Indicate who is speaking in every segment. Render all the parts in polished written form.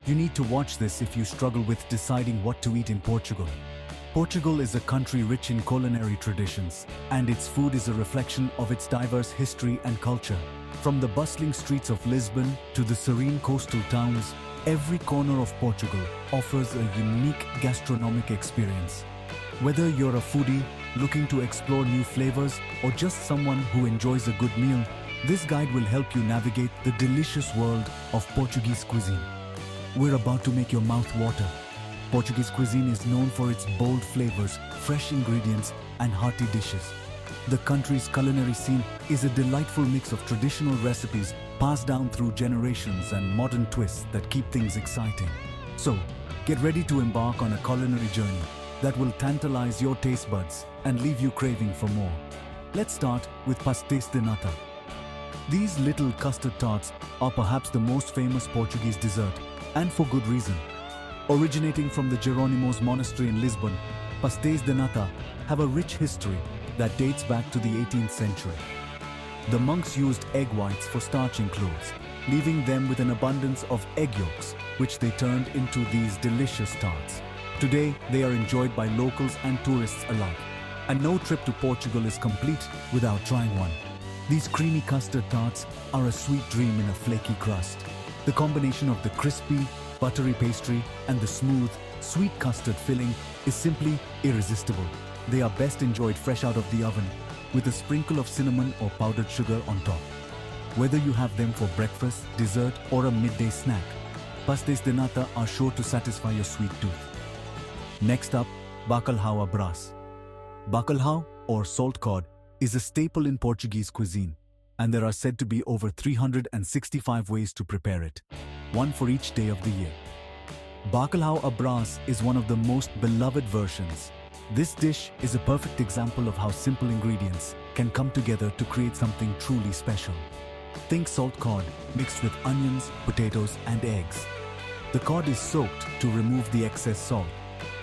Speaker 1: You need to watch this if you struggle with deciding what to eat in Portugal. Portugal is a country rich in culinary traditions, and its food is a reflection of its diverse history and culture. From the bustling streets of Lisbon to the serene coastal towns, every corner of Portugal offers a unique gastronomic experience. Whether you're a foodie looking to explore new flavors or just someone who enjoys a good meal, this guide will help you navigate the delicious world of Portuguese cuisine. We're about to make your mouth water. Portuguese cuisine is known for its bold flavors, fresh ingredients, and hearty dishes. The country's culinary scene is a delightful mix of traditional recipes passed down through generations and modern twists that keep things exciting. So, get ready to embark on a culinary journey that will tantalize your taste buds and leave you craving for more. Let's start with pastéis de nata. These little custard tarts are perhaps the most famous Portuguese dessert, and for good reason. Originating from the Jerónimos monastery in Lisbon, pastéis de nata have a rich history that dates back to the 18th century. The monks used egg whites for starching clothes, leaving them with an abundance of egg yolks, which they turned into these delicious tarts. Today, they are enjoyed by locals and tourists alike, and no trip to Portugal is complete without trying one. These creamy custard tarts are a sweet dream in a flaky crust. The combination of the crispy, buttery pastry and the smooth, sweet custard filling is simply irresistible. They are best enjoyed fresh out of the oven, with a sprinkle of cinnamon or powdered sugar on top. Whether you have them for breakfast, dessert, or a midday snack, pastéis de nata are sure to satisfy your sweet tooth. Next up, bacalhau à brás. Bacalhau, or salt cod, is a staple in Portuguese cuisine, and there are said to be over 365 ways to prepare it, one for each day of the year. Bacalhau à brás is one of the most beloved versions. This dish is a perfect example of how simple ingredients can come together to create something truly special. Think salt cod mixed with onions, potatoes, and eggs. The cod is soaked to remove the excess salt,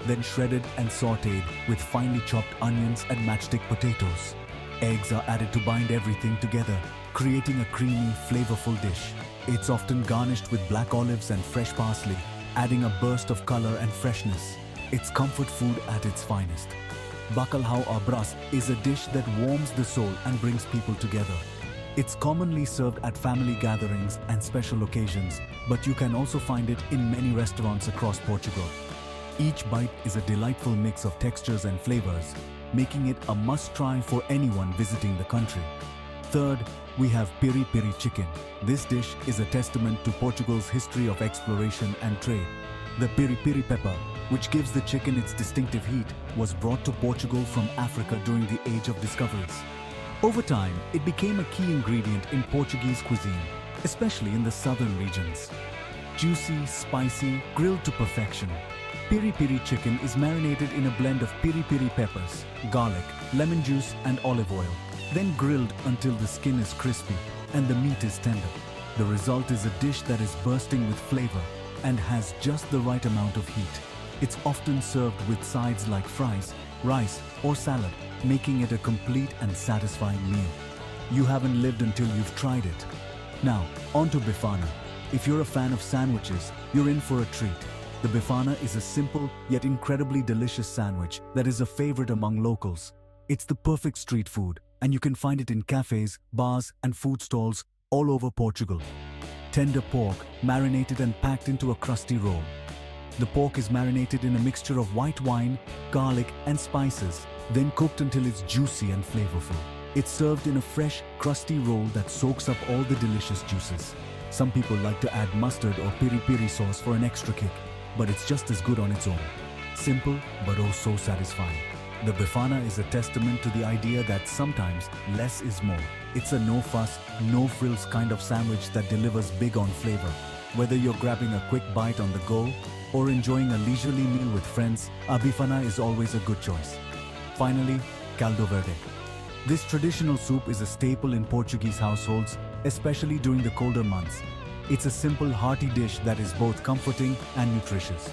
Speaker 1: then shredded and sautéed with finely chopped onions and matchstick potatoes. Eggs are added to bind everything together, creating a creamy, flavorful dish. It's often garnished with black olives and fresh parsley, adding a burst of color and freshness. It's comfort food at its finest. Bacalhau à brás is a dish that warms the soul and brings people together. It's commonly served at family gatherings and special occasions, but you can also find it in many restaurants across Portugal. Each bite is a delightful mix of textures and flavors, making it a must-try for anyone visiting the country. Third, we have piri-piri chicken. This dish is a testament to Portugal's history of exploration and trade. The piri-piri pepper, which gives the chicken its distinctive heat, was brought to Portugal from Africa during the Age of Discoveries. Over time, it became a key ingredient in Portuguese cuisine, especially in the southern regions. Juicy, spicy, grilled to perfection, piri-piri chicken is marinated in a blend of piri-piri peppers, garlic, lemon juice, and olive oil, then grilled until the skin is crispy and the meat is tender. The result is a dish that is bursting with flavor and has just the right amount of heat. It's often served with sides like fries, rice, or salad, making it a complete and satisfying meal. You haven't lived until you've tried it. Now, on to bifana. If you're a fan of sandwiches, you're in for a treat. The bifana is a simple yet incredibly delicious sandwich that is a favorite among locals. It's the perfect street food, and you can find it in cafes, bars, and food stalls all over Portugal. Tender pork, marinated and packed into a crusty roll. The pork is marinated in a mixture of white wine, garlic, and spices, then cooked until it's juicy and flavorful. It's served in a fresh, crusty roll that soaks up all the delicious juices. Some people like to add mustard or piri-piri sauce for an extra kick, but it's just as good on its own. Simple, but oh so satisfying. The bifana is a testament to the idea that sometimes less is more. It's a no-fuss, no-frills kind of sandwich that delivers big on flavor. Whether you're grabbing a quick bite on the go or enjoying a leisurely meal with friends, a bifana is always a good choice. Finally, caldo verde. This traditional soup is a staple in Portuguese households, especially during the colder months. It's a simple, hearty dish that is both comforting and nutritious.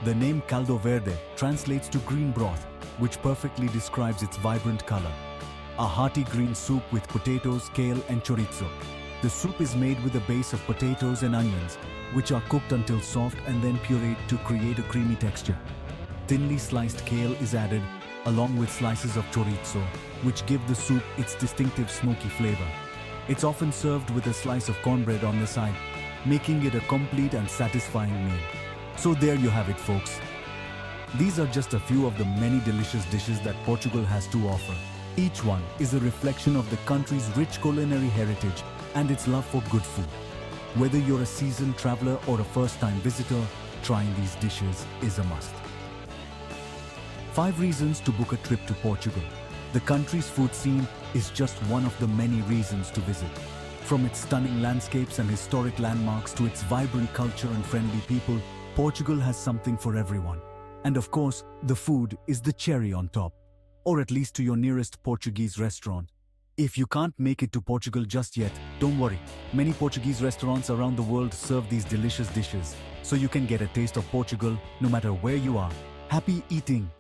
Speaker 1: The name caldo verde translates to green broth, which perfectly describes its vibrant color. A hearty green soup with potatoes, kale, and chorizo. The soup is made with a base of potatoes and onions, which are cooked until soft and then pureed to create a creamy texture. Thinly sliced kale is added, along with slices of chorizo, which give the soup its distinctive smoky flavor. It's often served with a slice of cornbread on the side, making it a complete and satisfying meal. So there you have it, folks. These are just a few of the many delicious dishes that Portugal has to offer. Each one is a reflection of the country's rich culinary heritage and its love for good food. Whether you're a seasoned traveler or a first-time visitor, trying these dishes is a must. 5 reasons to book a trip to Portugal. The country's food scene is just one of the many reasons to visit. From its stunning landscapes and historic landmarks to its vibrant culture and friendly people, Portugal has something for everyone. And of course, the food is the cherry on top. Or at least to your nearest Portuguese restaurant. If you can't make it to Portugal just yet, don't worry. Many Portuguese restaurants around the world serve these delicious dishes, so you can get a taste of Portugal no matter where you are. Happy eating!